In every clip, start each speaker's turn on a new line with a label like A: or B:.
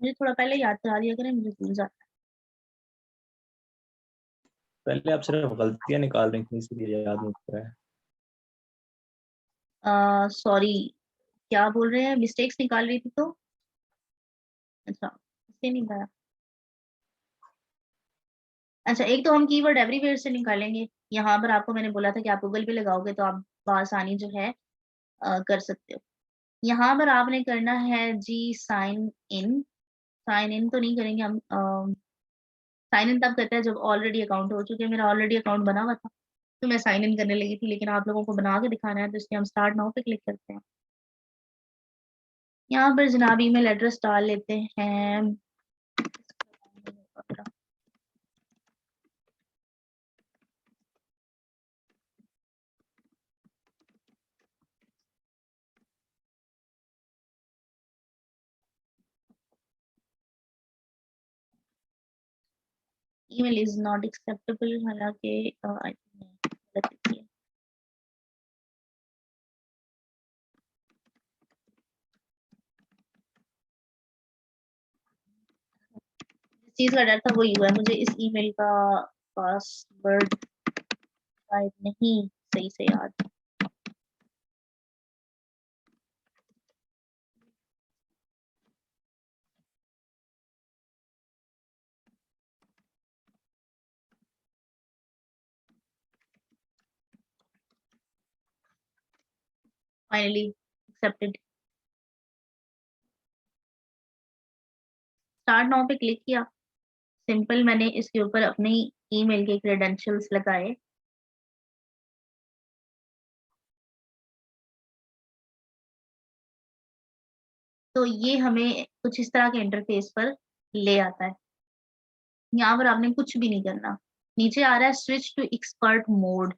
A: मुझे थोड़ा पहले याद करा दिया करें, मुझे भूल जाता
B: पहले आप सिर्फ गलतियां निकाल रही थी इसलिए याद नहीं कर रहा है।
A: है। सॉरी, क्या बोल रहे हैं? मिस्टेक्स निकाल रही थी तो? अच्छा, इससे नहीं पाया। अच्छा, एक तो हम कीवर्ड एवरीवेयर से निकालेंगे। यहाँ पर आपको मैंने बोला था कि आप गूगल पे लगाओगे तो आप आसानी जो है कर सकते हो। यहाँ पर आपने करना है जी साइन इन। साइन इन तो नहीं करेंगे हम। साइन इन तब करते हैं जब ऑलरेडी अकाउंट हो चुके। मेरा ऑलरेडी अकाउंट बना हुआ था तो मैं साइन इन करने लगी थी, लेकिन आप लोगों को बना के दिखाना है तो इसलिए हम स्टार्ट नाउ पे क्लिक करते हैं। यहाँ पर जनाब ईमेल एड्रेस डाल लेते हैं। ईमेल इज नॉट एक्सेप्टेबल, हालांकि आई थिंक गलत लिखी है। जिस चीज का डर था वही हुआ है। मुझे इस ईमेल का पासवर्ड शायद नहीं सही से याद। Finally accepted. स्टार्ट नाउ पे क्लिक किया। सिंपल मैंने इसके ऊपर अपने ईमेल के क्रेडेंशियल्स लगाए। तो ये हमें कुछ इस तरह के इंटरफेस पर ले आता है। यहाँ पर आपने कुछ भी नहीं करना। नीचे आ रहा है स्विच टू एक्सपर्ट मोड,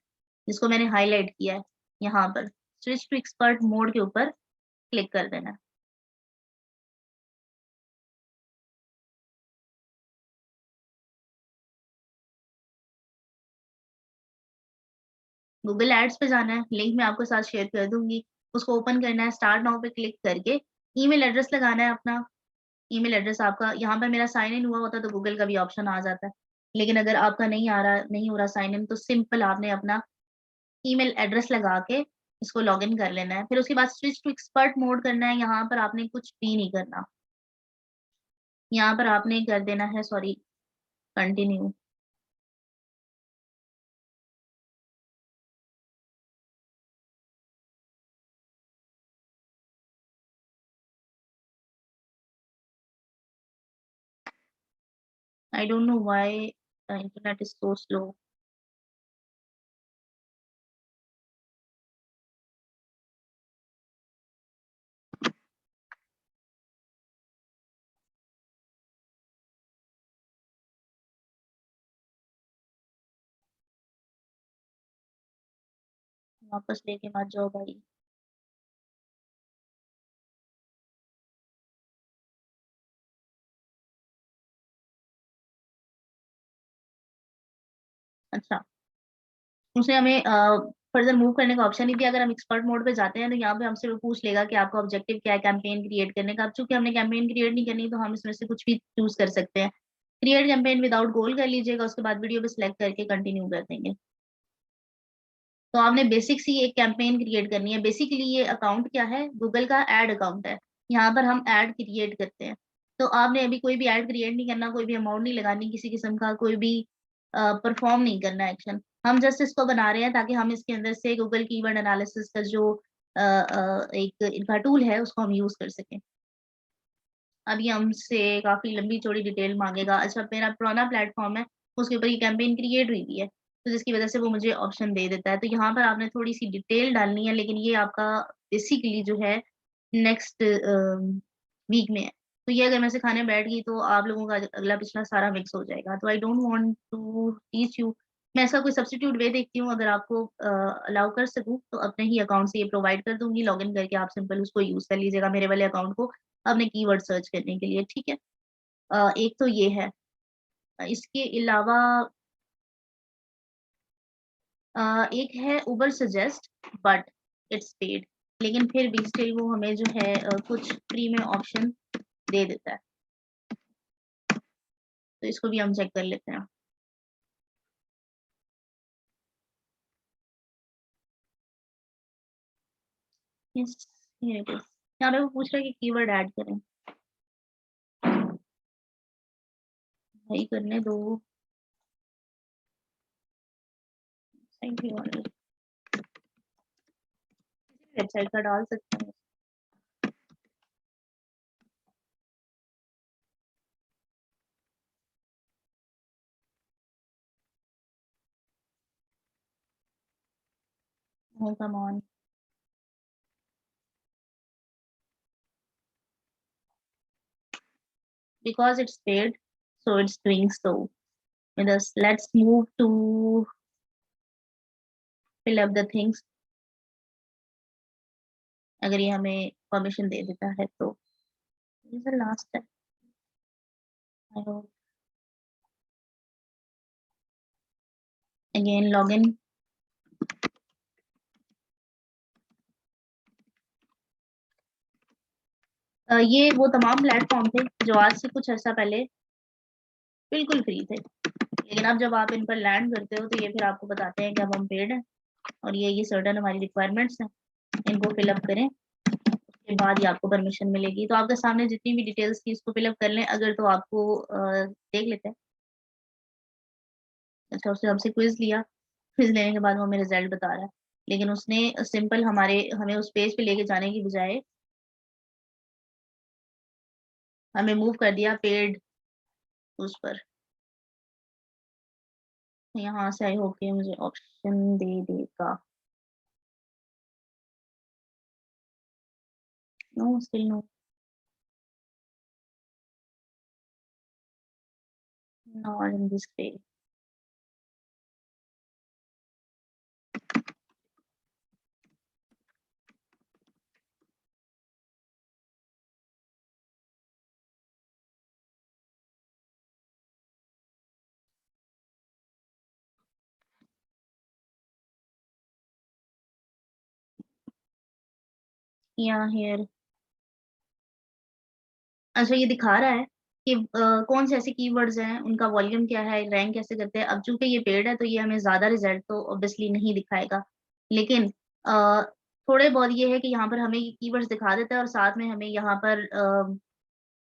A: जिसको मैंने हाईलाइट किया है। यहाँ पर स्विच टू एक्सपर्ट मोड के ऊपर क्लिक कर देना। गूगल एड्स पे जाना है, लिंक मैं आपको साथ शेयर कर दूंगी। उसको ओपन करना है, स्टार्ट नाउ पे क्लिक करके ईमेल एड्रेस लगाना है अपना। ईमेल एड्रेस आपका, यहाँ पर मेरा साइन इन हुआ होता तो गूगल का भी ऑप्शन आ जाता है, लेकिन अगर आपका नहीं आ रहा, नहीं हो रहा साइन इन, तो सिंपल आपने अपना ईमेल एड्रेस लगा के इसको लॉग इन कर लेना है। फिर उसके बाद स्विच टू एक्सपर्ट मोड करना है। यहाँ पर आपने कुछ भी नहीं करना। यहाँ पर आपने कर देना है, sorry, continue. I don't know why the internet is so slow. वापस लेके मत जाओ भाई। अच्छा, उसे हमें फर्दर मूव करने का ऑप्शन नहीं दिया। अगर हम एक्सपर्ट मोड पे जाते हैं तो यहाँ पे हमसे वो पूछ लेगा कि आपका ऑब्जेक्टिव क्या है कैंपेन क्रिएट करने का। अब चूंकि हमने कैंपेन क्रिएट नहीं करनी तो हम इसमें से कुछ भी चूज कर सकते हैं। क्रिएट कैंपेन विदाउट गोल कर लीजिएगा, उसके बाद वीडियो पे सिलेक्ट करके कंटिन्यू कर देंगे। तो आपने बेसिक सी एक कैंपेन क्रिएट करनी है। बेसिकली ये अकाउंट क्या है, गूगल का एड अकाउंट है। यहाँ पर हम एड क्रिएट करते हैं। तो आपने अभी कोई भी एड क्रिएट नहीं करना, कोई भी अमाउंट नहीं लगानी, किसी किस्म का कोई भी परफॉर्म नहीं करना एक्शन। हम जस्ट इसको बना रहे हैं ताकि हम इसके अंदर से गूगल कीवर्ड एनालिसिस का जो एक इनका टूल है उसको हम यूज कर सकें। अब ये हमसे काफी लंबी चौड़ी डिटेल मांगेगा। अच्छा, मेरा पुराना प्लेटफॉर्म है, उसके ऊपर ये कैंपेन क्रिएट हुई हुई है, तो जिसकी वजह से वो मुझे ऑप्शन दे देता है। तो यहाँ पर आपने थोड़ी सी डिटेल डालनी है, लेकिन ये आपका बेसिकली जो है नेक्स्ट वीक में है। तो ये अगर मैं सिखाने बैठ गई तो आप लोगों का अगला पिछला सारा मिक्स हो जाएगा। तो I don't want to teach you. मैं ऐसा कोई सब्स्टिट्यूट वे देखती हूँ, अगर आपको अलाउ कर सकूँ तो अपने ही अकाउंट से ये प्रोवाइड कर दूंगी। लॉगिन करके आप सिंपल उसको यूज कर लीजिएगा, मेरे वाले अकाउंट को अपने कीवर्ड सर्च करने के लिए। ठीक है, एक तो ये है। इसके अलावा एक है उबर सजेस्ट, बट इट्स पेड, लेकिन फिर भी स्टिल वो हमें जो है कुछ फ्री में ऑप्शन दे देता है। तो इसको भी हम चेक कर लेते हैं। Yes, here it is। यहाँ पे वो पूछ रहा है कि कीवर्ड ऐड करें, भाई करने दो। Thank you. वेबसाइट का डाल सकते हैं। Oh, come on। Because it's paid, so it's doing so with us। Let's move to fill up the things। अगर ये हमें परमिशन दे देता है तो this is the last step। I hope। Again login। ये वो तमाम प्लेटफॉर्म थे जो आज से कुछ अर्सा पहले बिल्कुल फ्री थे, लेकिन अब जब आप इन पर लैंड करते हो तो ये फिर आपको बताते हैं कि अब हम पेड हैं और ये सर्टेन हमारी रिक्वायरमेंट्स हैं, इनको फिलअप करें, उसके बाद ही आपको परमिशन मिलेगी। तो आपके सामने जितनी भी डिटेल्स थी इसको फिलअप कर लें अगर, तो आपको देख लेते हैं। अच्छा, उसने हमसे क्विज लिया, क्विज लेने के बाद वो हमें रिजल्ट बता रहा है, लेकिन उसने सिंपल हमें उस पेज पे लेके जाने की बजाय हमें मूव कर दिया पेड उस पर। यहाँ से आई होप कि मुझे ऑप्शन दे देगा। No, still no, not in this page. यहाँ हियर। अच्छा, ये दिखा रहा है कि कौन से ऐसे कीवर्ड्स हैं, उनका वॉल्यूम क्या है, रैंक कैसे करते हैं। अब चूंकि ये पेड है तो ये हमें ज्यादा रिजल्ट तो ऑब्वियसली नहीं दिखाएगा, लेकिन थोड़े बहुत ये है कि यहाँ पर हमें कीवर्ड्स दिखा देता है और साथ में हमें यहाँ पर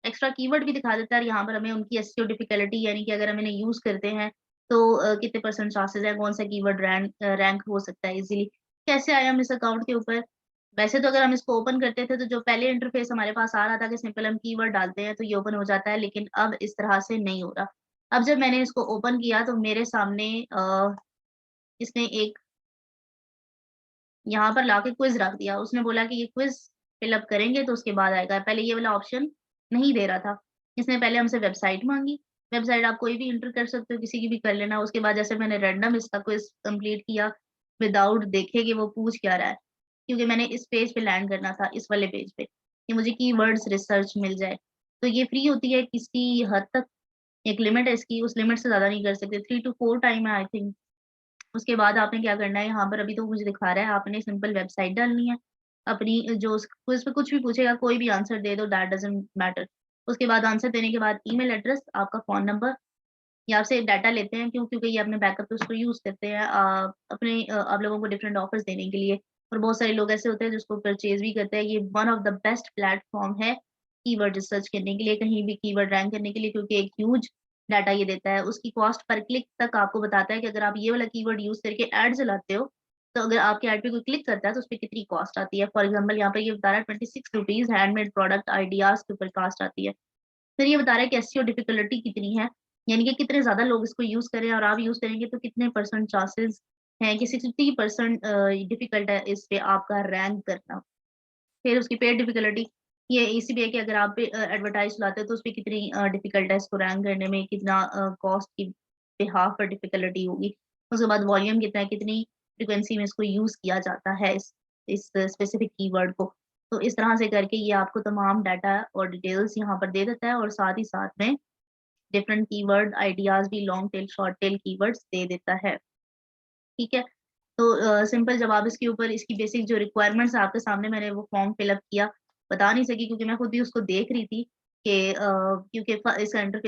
A: एक्स्ट्रा कीवर्ड भी दिखा देता है और यहाँ पर हमें उनकी एसईओ डिफिकल्टी, यानी कि अगर हम इन्हें यूज करते हैं तो कितने परसेंट चांसेस है, कौन सा कीवर्ड रैंक हो सकता है इजीली। कैसे आए हम इस अकाउंट के ऊपर? वैसे तो अगर हम इसको ओपन करते थे तो जो पहले इंटरफेस हमारे पास आ रहा था कि सिंपल हम कीवर्ड डालते हैं तो ये ओपन हो जाता है, लेकिन अब इस तरह से नहीं हो रहा। अब जब मैंने इसको ओपन किया तो मेरे सामने इसने एक यहाँ पर लाके क्विज रख दिया। उसने बोला कि ये क्विज फिलअप करेंगे तो उसके बाद आएगा, पहले ये वाला ऑप्शन नहीं दे रहा था। इसने पहले हमसे वेबसाइट मांगी, वेबसाइट आप कोई भी इंटर कर सकते हो, किसी की भी कर लेना। उसके बाद जैसे मैंने रैंडम इसका क्विज कंप्लीट किया विदाउट देखे कि वो पूछ क्या रहा है, क्योंकि मैंने इस पेज पे लैंड करना था, इस वाले पेज पे, कि मुझे कीवर्ड्स रिसर्च मिल जाए। तो ये फ्री होती है किसी हद तक, एक लिमिट है इसकी, उस लिमिट से ज्यादा नहीं कर सकते। 3 to 4 टाइम है आई थिंक। उसके बाद आपने क्या करना है, यहाँ पर अभी तो मुझे दिखा रहा है, आपने सिंपल वेबसाइट डालनी है अपनी, जो क्विज पे कुछ भी पूछेगा कोई भी आंसर दे दो, दैट डजंट मैटर। उसके बाद आंसर देने के बाद ईमेल एड्रेस, आपका फोन नंबर, या आपसे डाटा लेते हैं क्योंकि ये अपने बैकअप पे उसको यूज करते हैं अपने आप लोगों को डिफरेंट ऑफर्स देने के लिए। और बहुत सारे लोग ऐसे होते हैं जिसको परचेज भी करते हैं। ये one of the best platform है कीवर्ड रिसर्च करने के लिए, कहीं भी कीवर्ड रैंक करने के लिए, क्योंकि एक ह्यूज डाटा ये देता है। उसकी कॉस्ट पर क्लिक तक आपको बताता है कि अगर आप ये वाला कीवर्ड यूज करके एड चलाते हो तो अगर आपके एड पे कोई क्लिक करता है तो उस पर कितनी कॉस्ट आती है। फॉर एग्जाम्पल यहाँ पे ये बता रहा है 26 रुपीज हैंडमेड प्रोडक्ट आइडियाज के ऊपर कॉस्ट आती है। फिर ये बता रहा है कि एसईओ डिफिकल्टी कितनी है, यानी कि कितने ज्यादा लोग इसको यूज करें और आप यूज करेंगे तो कितने परसेंट चांसेस हैं कि 60% डिफिकल्ट है इस पे आपका रैंक करना। फिर उसकी पेड डिफिकल्टी, ये इसी पे है कि अगर आप एडवर्टाइज चलाते हो तो उस पर कितनी डिफिकल्ट है इसको रैंक करने में, कितना कॉस्ट की बिहाफ पर डिफिकल्टी होगी। उसके बाद वॉल्यूम कितना है, कितनी फ्रिक्वेंसी में इसको यूज किया जाता है इस स्पेसिफिक कीवर्ड को। तो इस तरह से करके ये आपको तमाम डाटा और डिटेल्स यहाँ पर दे देता है और साथ ही साथ में डिफरेंट कीवर्ड आइडियाज भी, long tail short tail keywords दे देता है। ठीक है, तो सिंपल जब आप इसके ऊपर इसकी बेसिक जो रिक्वायरमेंट्स आपके सामने, मैंने वो फॉर्म फिलअप किया, बता नहीं सकी क्योंकि मैं खुद ही उसको देख रही थी कि क्योंकि इसका इंटरफेस